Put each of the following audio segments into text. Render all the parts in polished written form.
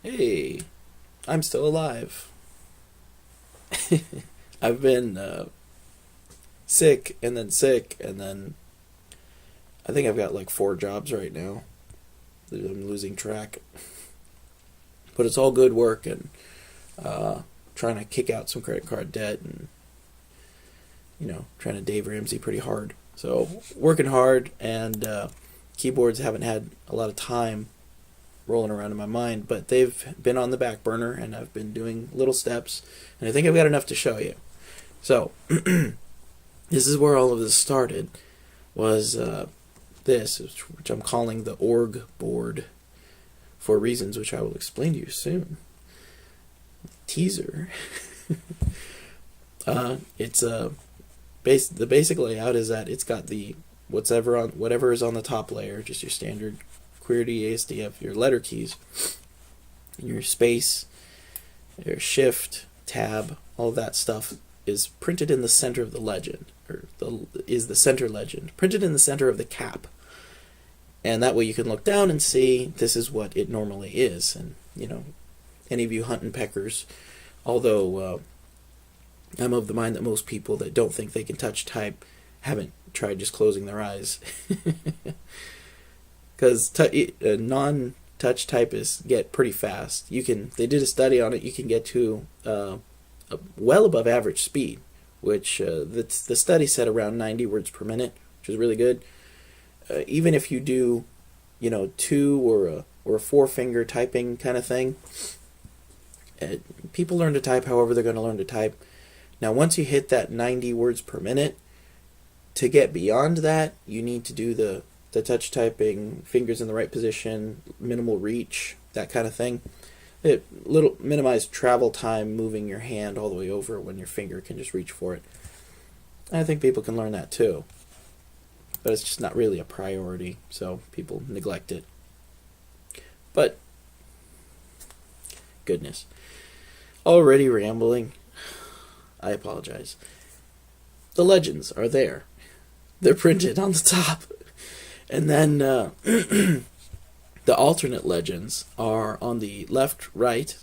Hey, I'm still alive. I've been sick and then sick and then I think I've got like 4 jobs right now. I'm losing track. But it's all good work and trying to kick out some credit card debt and, trying to Dave Ramsey pretty hard. So working hard and keyboards haven't had a lot of time rolling around in my mind, but they've been on the back burner and I've been doing little steps and I think I've got enough to show you. So this is where all of this started, was this, which I'm calling the ORGBoard for reasons which I will explain to you soon. Teaser. It's the basic layout is that it's got the whatever is on the top layer, just your standard QWERTY, ASDF, your letter keys, your space, your shift, tab, all of that stuff is printed in the center of the legend, is the center legend, printed in the center of the cap. And that way you can look down and see this is what it normally is. And, any of you hunting peckers, although I'm of the mind that most people that don't think they can touch type haven't tried just closing their eyes. Because non-touch typists get pretty fast. They did a study on it. You can get to well above average speed, which the study said around 90 words per minute, which is really good. Even if you do, 2 or a 4-finger typing kind of thing, people learn to type however they're going to learn to type. Now, once you hit that 90 words per minute, to get beyond that, you need to do the touch typing, fingers in the right position, minimal reach, that kind of thing. Minimize travel time moving your hand all the way over when your finger can just reach for it. I think people can learn that too. But it's just not really a priority, so people neglect it. But, goodness. Already rambling. I apologize. The legends are there. They're printed on the top. And then the alternate legends are on the left, right,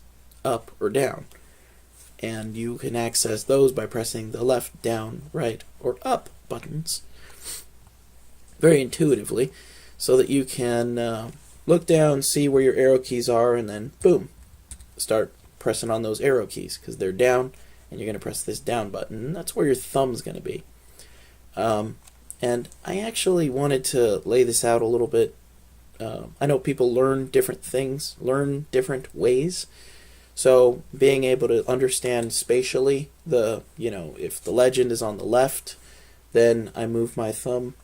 up, or down. And you can access those by pressing the left, down, right, or up buttons very intuitively, so that you can look down, see where your arrow keys are, and then boom, start pressing on those arrow keys because they're down, and you're going to press this down button, and that's where your thumb's going to be. And I actually wanted to lay this out a little bit. I know people learn different things, learn different ways. So being able to understand spatially, if the legend is on the left, then I move my thumb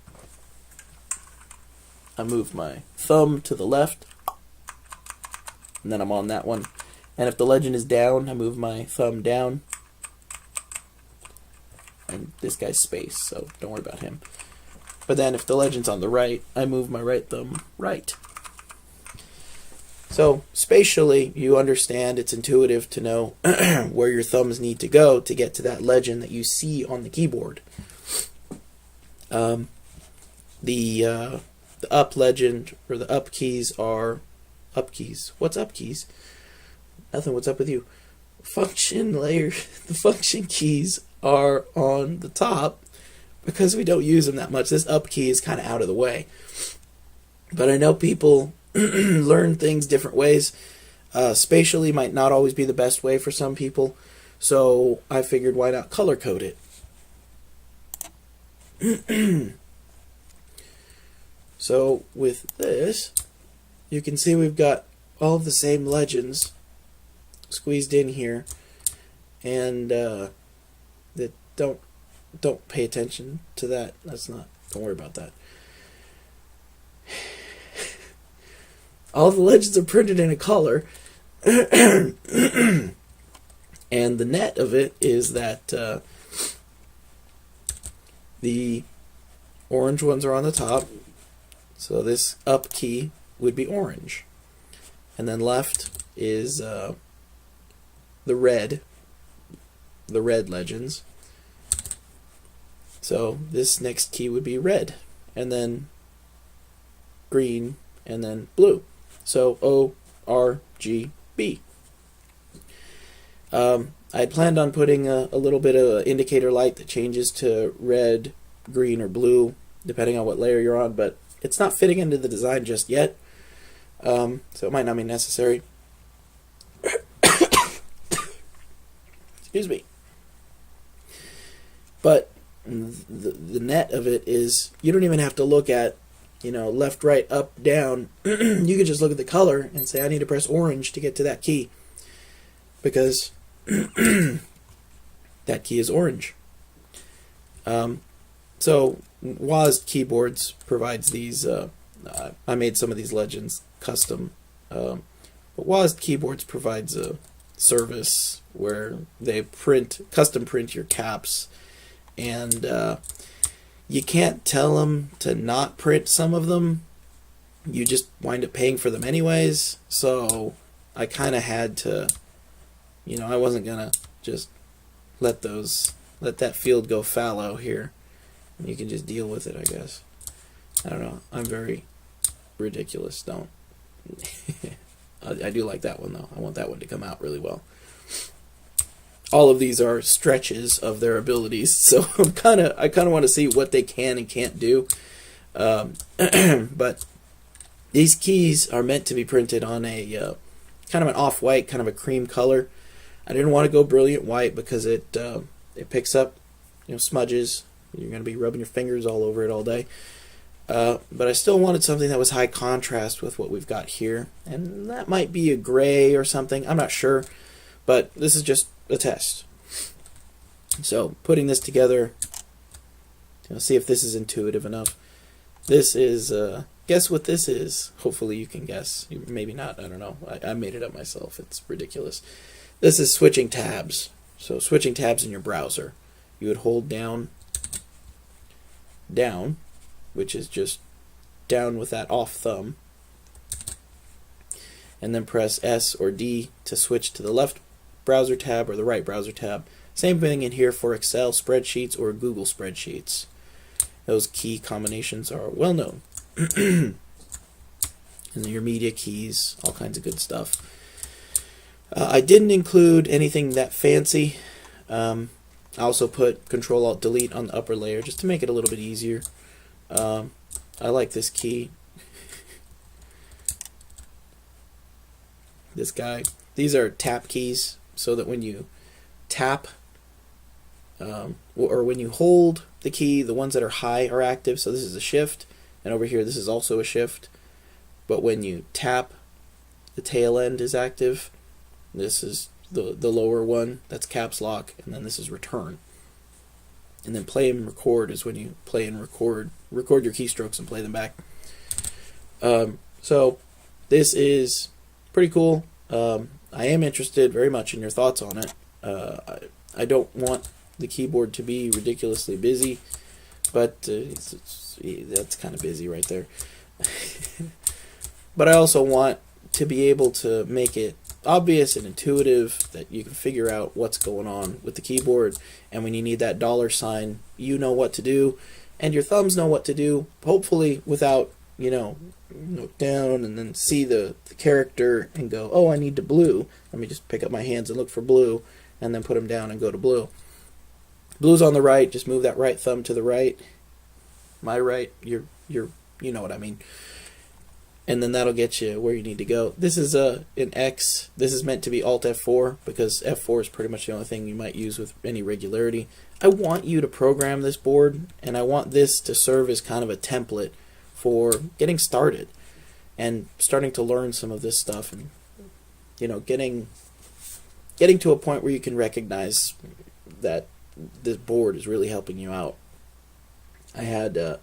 to the left, and then I'm on that one. And if the legend is down, I move my thumb down. And this guy's space, so don't worry about him. But then if the legend's on the right, I move my right thumb right. So spatially, you understand, it's intuitive to know where your thumbs need to go to get to that legend that you see on the keyboard. The up legend, or the up keys are up keys. What's up keys? Nothing, what's up with you? Function layer, the function keys are on the top because we don't use them that much. This up key is kind of out of the way. But I know people learn things different ways. Spatially might not always be the best way for some people, so I figured why not color code it. So with this, you can see we've got all of the same legends squeezed in here, and that don't pay attention to that. Don't worry about that. All the legends are printed in a color, and the net of it is that the orange ones are on the top. So this up key would be orange. And then left is the red legends. So this next key would be red, and then green, and then blue. So O, R, G, B. I had planned on putting a little bit of an indicator light that changes to red, green, or blue, depending on what layer you're on, but it's not fitting into the design just yet, so it might not be necessary. Excuse me. But the net of it is you don't even have to look at, left, right, up, down. You can just look at the color and say, I need to press orange to get to that key, because that key is orange. So Woz Keyboards provides these. I made some of these legends custom, but Woz Keyboards provides a service where they custom print your caps, and you can't tell them to not print some of them. You just wind up paying for them anyways. So I kind of had to, I wasn't gonna just let that field go fallow here. You can just deal with it, I guess. I don't know. I'm very ridiculous. Don't. I do like that one though. I want that one to come out really well. All of these are stretches of their abilities, so I kind of want to see what they can and can't do. But these keys are meant to be printed on a kind of an off-white, kind of a cream color. I didn't want to go brilliant white because it picks up smudges. You're going to be rubbing your fingers all over it all day. But I still wanted something that was high contrast with what we've got here, and that might be a gray or something. I'm not sure, but this is just a test. So putting this together, see if this is intuitive enough. This is, guess what this is? Hopefully you can guess. Maybe not, I don't know. I made it up myself. It's ridiculous. This is switching tabs. So switching tabs in your browser. You would hold down, which is just down with that off thumb, and then press S or D to switch to the left browser tab or the right browser tab. Same thing in here for Excel spreadsheets or Google spreadsheets. Those key combinations are well known. And then your media keys, all kinds of good stuff. I didn't include anything that fancy. I also put Control-Alt-Delete on the upper layer just to make it a little bit easier. I like this key. This guy. These are tap keys, so that when you tap or when you hold the key, the ones that are high are active. So this is a shift, and over here this is also a shift. But when you tap, the tail end is active. This is the lower one, that's caps lock, and then this is return. And then play and record is when you play and record your keystrokes and play them back. So this is pretty cool. I am interested very much in your thoughts on it. I don't want the keyboard to be ridiculously busy, but that's kind of busy right there. But I also want to be able to make it obvious and intuitive that you can figure out what's going on with the keyboard, and when you need that $sign, you know what to do, and your thumbs know what to do, hopefully without, look down and then see the character and go, oh, I need to blue. Let me just pick up my hands and look for blue, and then put them down and go to blue. Blue's on the right, just move that right thumb to the right. My right, you know what I mean. And then that'll get you where you need to go. This is an X. This is meant to be Alt F4 because F4 is pretty much the only thing you might use with any regularity. I want you to program this board, and I want this to serve as kind of a template for getting started and starting to learn some of this stuff, and getting to a point where you can recognize that this board is really helping you out. I had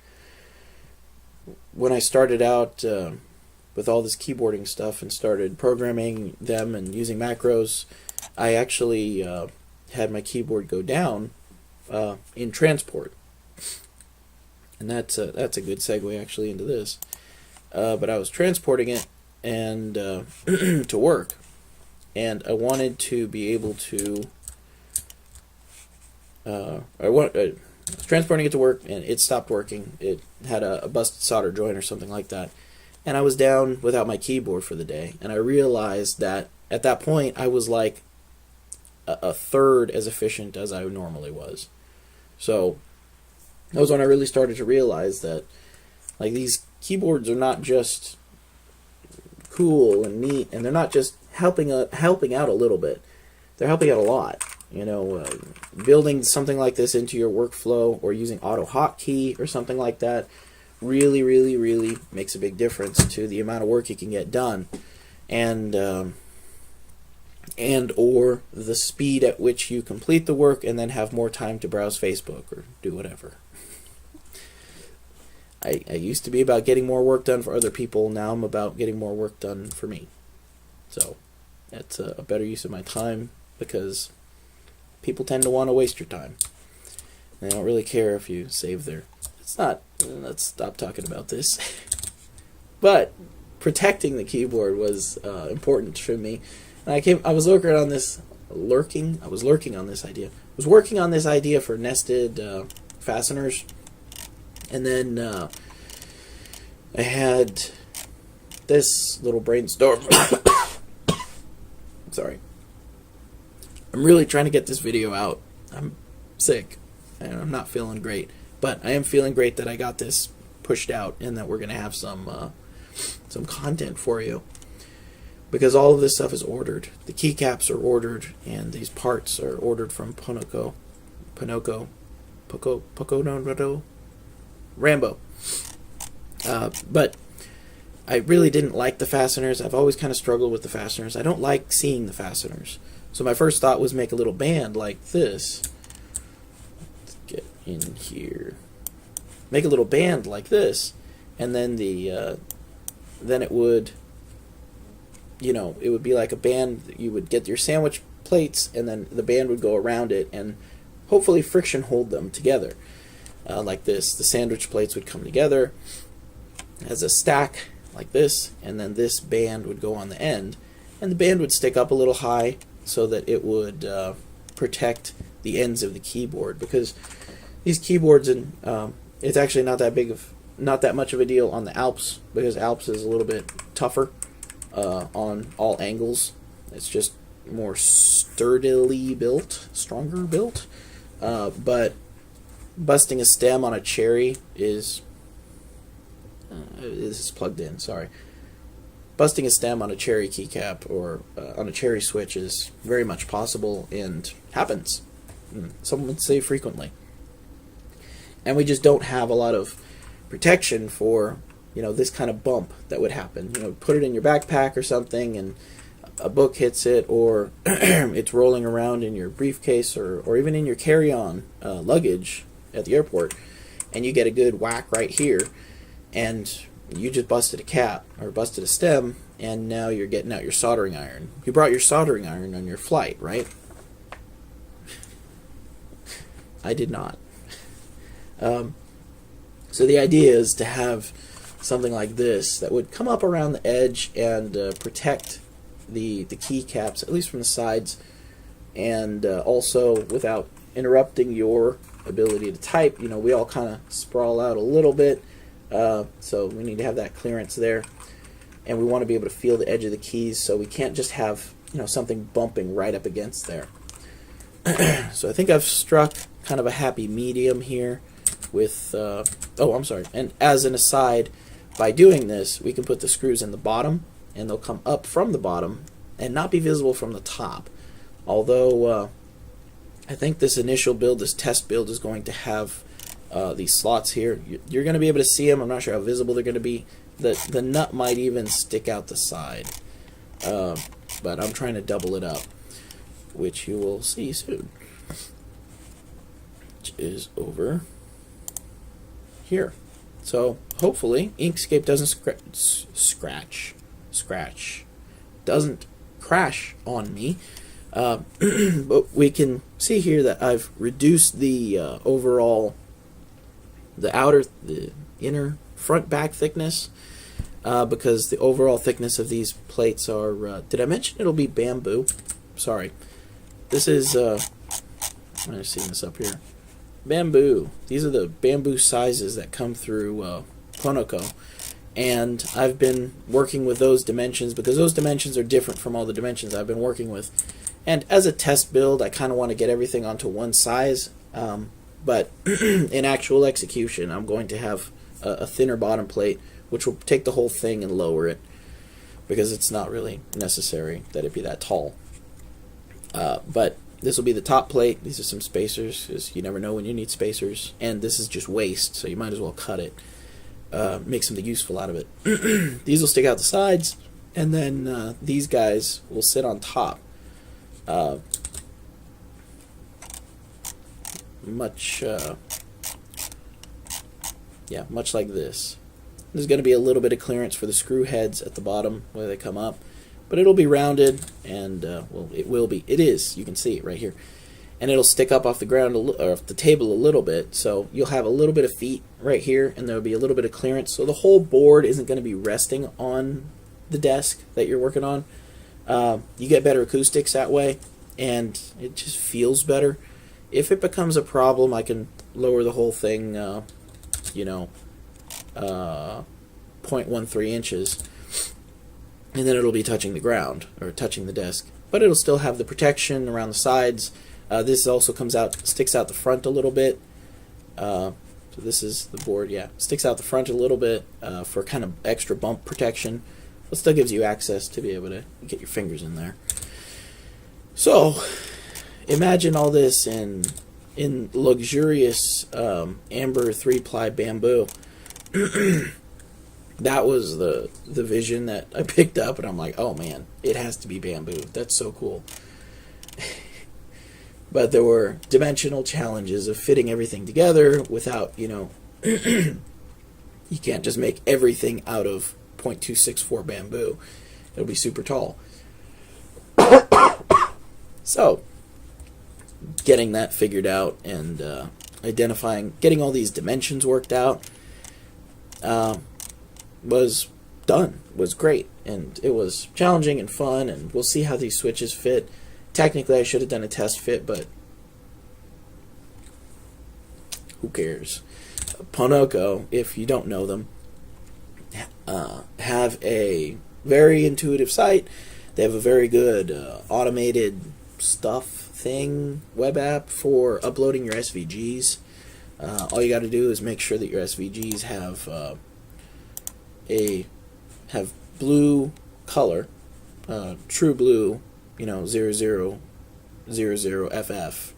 when I started out with all this keyboarding stuff and started programming them and using macros, I actually had my keyboard go down in transport, and that's a good segue actually into this. But I was transporting it and to work, and I wanted to be able to. I was transporting it to work, and it stopped working. It had a busted solder joint or something like that. And I was down without my keyboard for the day, and I realized that at that point, I was like a third as efficient as I normally was. So that was when I really started to realize that, like, these keyboards are not just cool and neat, and they're not just helping out a little bit. They're helping out a lot. You know, building something like this into your workflow, or using auto hotkey or something like that, really, really, really makes a big difference to the amount of work you can get done, and or the speed at which you complete the work, and then have more time to browse Facebook or do whatever. I used to be about getting more work done for other people. Now I'm about getting more work done for me. So that's a better use of my time, because people tend to want to waste your time. They don't really care if you save their... It's not... Let's stop talking about this. But protecting the keyboard was important for me. And I was lurking on this idea. I was working on this idea for nested fasteners. And then I had this little brainstorm. Sorry. I'm really trying to get this video out. I'm sick, and I'm not feeling great. But I am feeling great that I got this pushed out, and that we're going to have some content for you. Because all of this stuff is ordered. The keycaps are ordered, and these parts are ordered from Rambo. But I really didn't like the fasteners. I've always kind of struggled with the fasteners. I don't like seeing the fasteners. So my first thought was make a little band like this. Let's get in here. Make a little band like this, and then then it would, you know, it would be like a band. You would get your sandwich plates, and then the band would go around it, and hopefully friction hold them together. Like this. The sandwich plates would come together as a stack like this, and then this band would go on the end, and the band would stick up a little high so that it would protect the ends of the keyboard, because these keyboards, and it's actually not that much of a deal on the Alps, because Alps is a little bit tougher on all angles. It's just more sturdily built, stronger built, but busting a stem on a cherry is this is plugged in, sorry. Busting a stem on a cherry keycap or on a cherry switch is very much possible and happens. Some would say frequently. And we just don't have a lot of protection for, you know, this kind of bump that would happen. You know, put it in your backpack or something, and a book hits it, or it's rolling around in your briefcase, or even in your carry-on luggage at the airport, and you get a good whack right here, and you just busted a cap or busted a stem, and now you're getting out your soldering iron. You brought your soldering iron on your flight, right? I did not. So the idea is to have something like this that would come up around the edge and protect the keycaps, at least from the sides, and also without interrupting your ability to type. You know, we all kind of sprawl out a little bit, so we need to have that clearance there, and we want to be able to feel the edge of the keys, so we can't just have, you know, something bumping right up against there. So I think I've struck kind of a happy medium here with oh, I'm sorry, and as an aside, by doing this we can put the screws in the bottom, and they'll come up from the bottom and not be visible from the top, although I think this initial build, this test build, is going to have these slots here. You're going to be able to see them. I'm not sure how visible they're going to be. The nut might even stick out the side, but I'm trying to double it up, which you will see soon, which is over here. So hopefully Inkscape doesn't doesn't crash on me. But we can see here that I've reduced the overall, the inner front back thickness, because the overall thickness of these plates are, did I mention it'll be bamboo? Sorry. This is, I'm going to see this up here. Bamboo. These are the bamboo sizes that come through Ponoco. and I've been working with those dimensions because those dimensions are different from all the dimensions I've been working with. And as a test build, I kind of want to get everything onto one size, but in actual execution, I'm going to have a thinner bottom plate, which will take the whole thing and lower it, because it's not really necessary that it be that tall. But this will be the top plate. These are some spacers, because you never know when you need spacers. And this is just waste, so you might as well cut it. Make something useful out of it. These will stick out the sides, and then these guys will sit on top. Much like this. There's going to be a little bit of clearance for the screw heads at the bottom where they come up, but it'll be rounded, and well, it is. You can see it right here, and it'll stick up off the ground or off the table a little bit. So you'll have a little bit of feet right here, and there'll be a little bit of clearance. So the whole board isn't going to be resting on the desk that you're working on. You get better acoustics that way, and it just feels better. If it becomes a problem, I can lower the whole thing, 0.13 inches, and then it'll be touching the ground, or touching the desk. But it'll still have the protection around the sides. This also sticks out the front a little bit. So this is the board, sticks out the front a little bit for kind of extra bump protection. It still gives you access to be able to get your fingers in there. So imagine all this in luxurious amber 3-ply bamboo. That was the vision that I picked up, and I'm like, oh man, it has to be bamboo. That's so cool. But there were dimensional challenges of fitting everything together without, you can't just make everything out of 0.264 bamboo. It'll be super tall. So, getting that figured out and getting all these dimensions worked out was great. And it was challenging and fun, and we'll see how these switches fit. Technically, I should have done a test fit, but who cares? Ponoko, if you don't know them, have a very intuitive site. They have a very good automated web app for uploading your SVGs. All you got to do is make sure that your SVGs have blue color, true blue, 0000FF,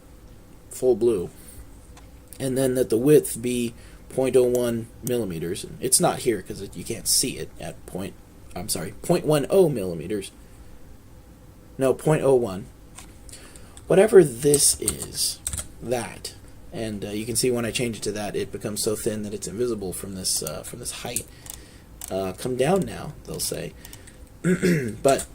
full blue, and then that the width be 0.01 millimeters. It's not here because you can't see it at 0.10 millimeters. No, 0.01. Whatever this is, that, and you can see when I change it to that, it becomes so thin that it's invisible from this height. Come down now, they'll say. But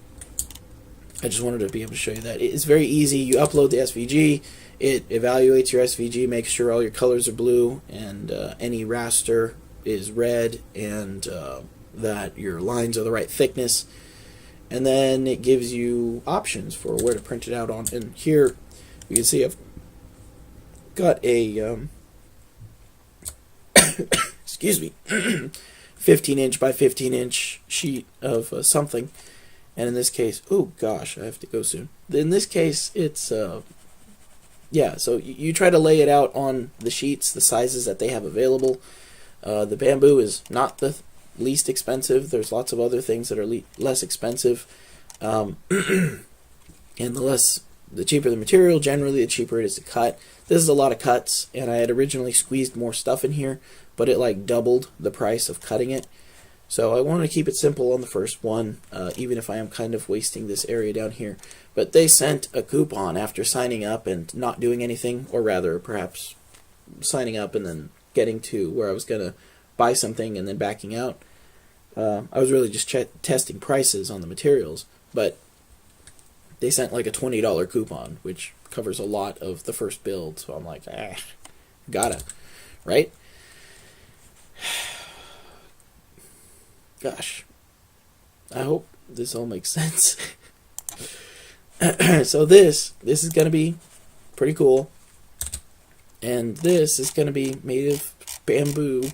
I just wanted to be able to show you that. It's very easy. You upload the SVG, it evaluates your SVG, makes sure all your colors are blue, and any raster is red, and that your lines are the right thickness. And then it gives you options for where to print it out on. And here you can see I've got a 15-inch by 15-inch sheet of something. And in this case, oh gosh, I have to go soon. In this case, it's so you try to lay it out on the sheets, the sizes that they have available. The bamboo is not the least expensive. There's lots of other things that are less expensive, and the cheaper the material, generally the cheaper it is to cut. This is a lot of cuts, and I had originally squeezed more stuff in here, but it like doubled the price of cutting it. So I want to keep it simple on the first one, even if I am kind of wasting this area down here. But they sent a coupon after signing up and not doing anything, or rather perhaps signing up and then getting to where I was going to buy something and then backing out. I was really just testing prices on the materials, but they sent like a $20 coupon, which covers a lot of the first build. So I'm like, gotta, right? Gosh, I hope this all makes sense. So this is going to be pretty cool, and this is going to be made of bamboo,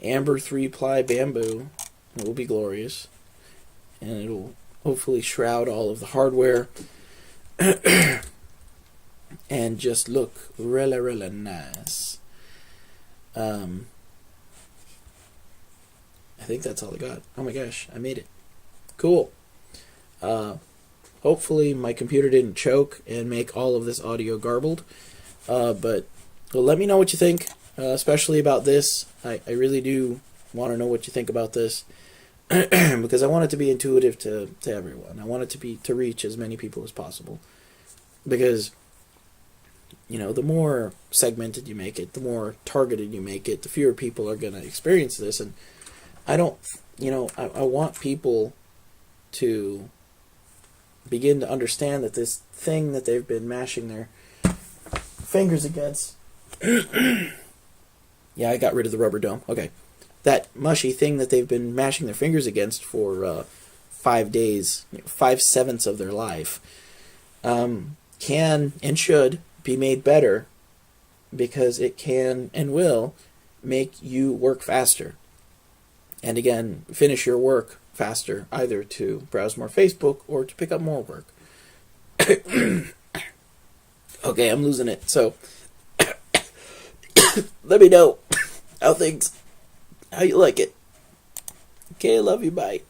amber 3-ply bamboo, It will be glorious. And it'll hopefully shroud all of the hardware. And just look really nice. I think that's all I got. Oh my gosh, I made it. Cool. Hopefully my computer didn't choke and make all of this audio garbled. But let me know what you think, especially about this. I really do want to know what you think about this. Because I want it to be intuitive to everyone. I want it to reach as many people as possible. Because, you know, the more segmented you make it, the more targeted you make it, the fewer people are going to experience this. And I don't, you know, I want people to begin to understand that this thing that they've been mashing their fingers against. Yeah, I got rid of the rubber dome. Okay. That mushy thing that they've been mashing their fingers against for 5 days, 5/7 of their life, can and should be made better, because it can and will make you work faster. And again, finish your work faster, either to browse more Facebook or to pick up more work. Okay, I'm losing it. So, let me know how you like it. Okay, I love you. Bye.